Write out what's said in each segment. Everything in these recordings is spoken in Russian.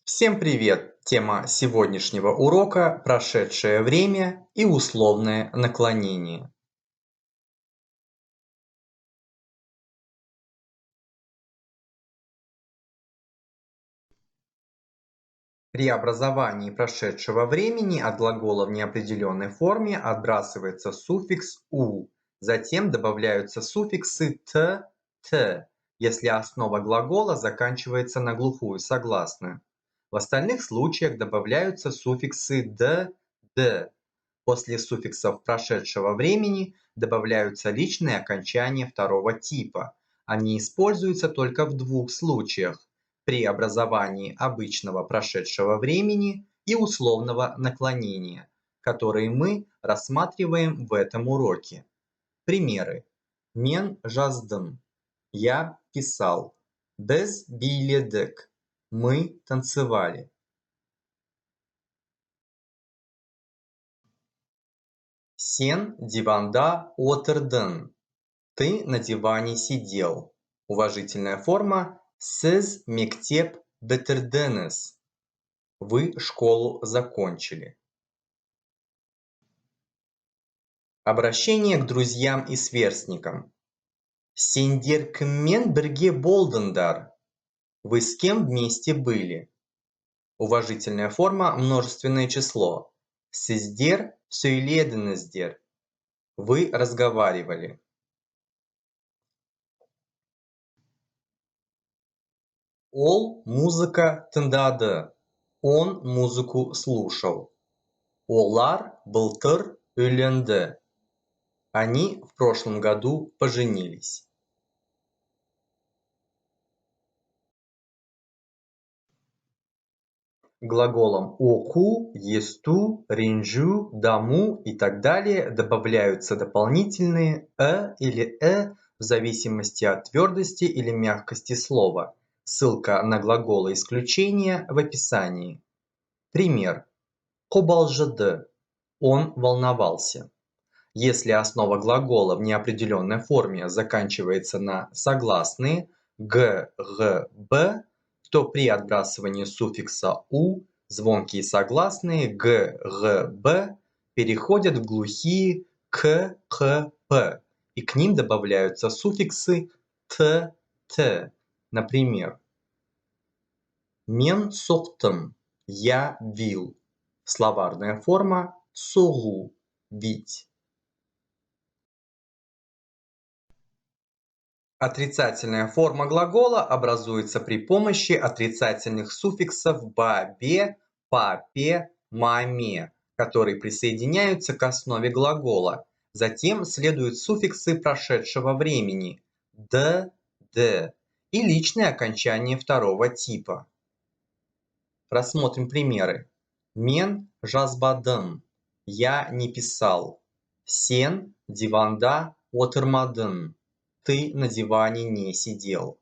Всем привет! Тема сегодняшнего урока – прошедшее время и условное наклонение. При образовании прошедшего времени от глагола в неопределенной форме отбрасывается суффикс «у», затем добавляются суффиксы «т», «т», если основа глагола заканчивается на глухую согласную. В остальных случаях добавляются суффиксы «д», «д». После суффиксов прошедшего времени добавляются личные окончания второго типа. Они используются только в двух случаях: при образовании обычного прошедшего времени и условного наклонения, которые мы рассматриваем в этом уроке. Примеры. Мен жаздым. Я писал. Без биледек. Мы танцевали. Сен диванда отырдың. Ты на диване сидел. Уважительная форма сіз мектеп бітірдіңіз. Вы школу закончили. Обращение к друзьям и сверстникам. Сендер кіммен бірге болдыңдар? Вы с кем вместе были? Уважительная форма множественное число. Сіздер сөйледіңіздер. Вы разговаривали. Ол музыка тыңдады. Он музыку слушал. Олар былтыр үйленді. Они в прошлом году поженились. Глаголам оку, есту, ренжу, даму и так далее добавляются дополнительные или в зависимости от твердости или мягкости слова. Ссылка на глаголы исключения в описании. Пример. Қобалжыды. Он волновался. Если основа глагола в неопределенной форме заканчивается на согласные г, г, б, то при отбрасывании суффикса «у» звонкие согласные г, г, б переходят в глухие к, х, п, и к ним добавляются суффиксы т, т. Например, мен соқтым, я бил. Словарная форма соғу, бить. Отрицательная форма глагола образуется при помощи отрицательных суффиксов ба-бе, па-пе, ма-ме, которые присоединяются к основе глагола. Затем следуют суффиксы прошедшего времени д, д и личные окончания второго типа. Рассмотрим примеры. Мен жазбадым. Я не писал. Сен диванда отырмадың. Ты на диване не сидел.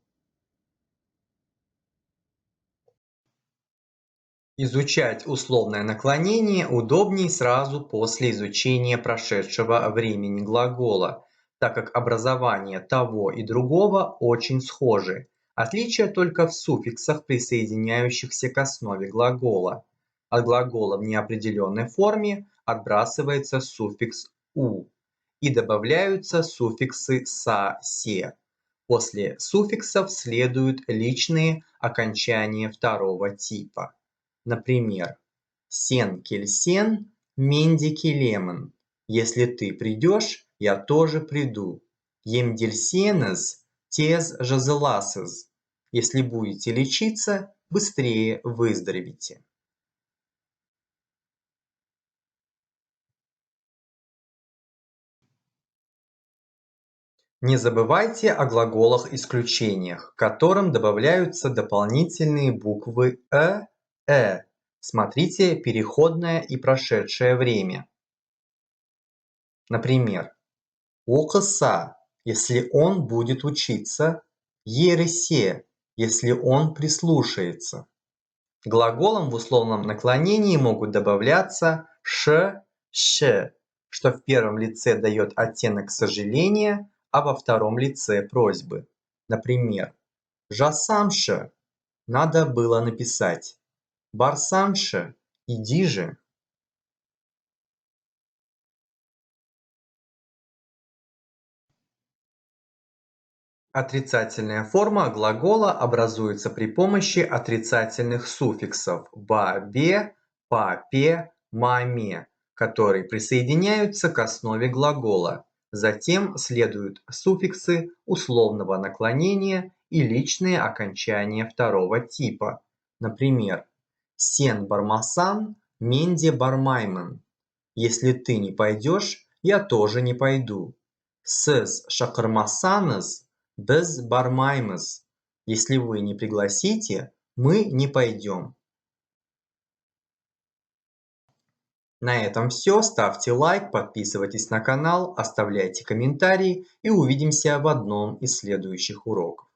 Изучать условное наклонение удобнее сразу после изучения прошедшего времени глагола, так как образование того и другого очень схожи. Отличие только в суффиксах, присоединяющихся к основе глагола. От глагола в неопределенной форме отбрасывается суффикс «у» и добавляются суффиксы «са», «се». После суффиксов следуют личные окончания второго типа. Например, «Сен келсен, менде келемін». Если ты придешь, я тоже приду. Емделсеніз, тез жазыласыз. Если будете лечиться, быстрее выздоровите. Не забывайте о глаголах-исключениях, к которым добавляются дополнительные буквы «э». Смотрите переходное и прошедшее время. Например, оқыса, если он будет учиться, ерісе, если он прислушается. Глаголам в условном наклонении могут добавляться ш, щ, что в первом лице дает оттенок сожаления, а во втором лице просьбы. Например, жасамшы, надо было написать. Барсанша, иди же. Отрицательная форма глагола образуется при помощи отрицательных суффиксов «ба-бе», «па-пе», «ма-ме», которые присоединяются к основе глагола. Затем следуют суффиксы условного наклонения и личные окончания второго типа. Например, «Сен бармасан, менде бармайман». Если ты не пойдешь, я тоже не пойду. Сіз шақырмасаңыз, біз бармаймыз. Если вы не пригласите, мы не пойдем. На этом все. Ставьте лайк, подписывайтесь на канал, оставляйте комментарии и увидимся в одном из следующих уроков.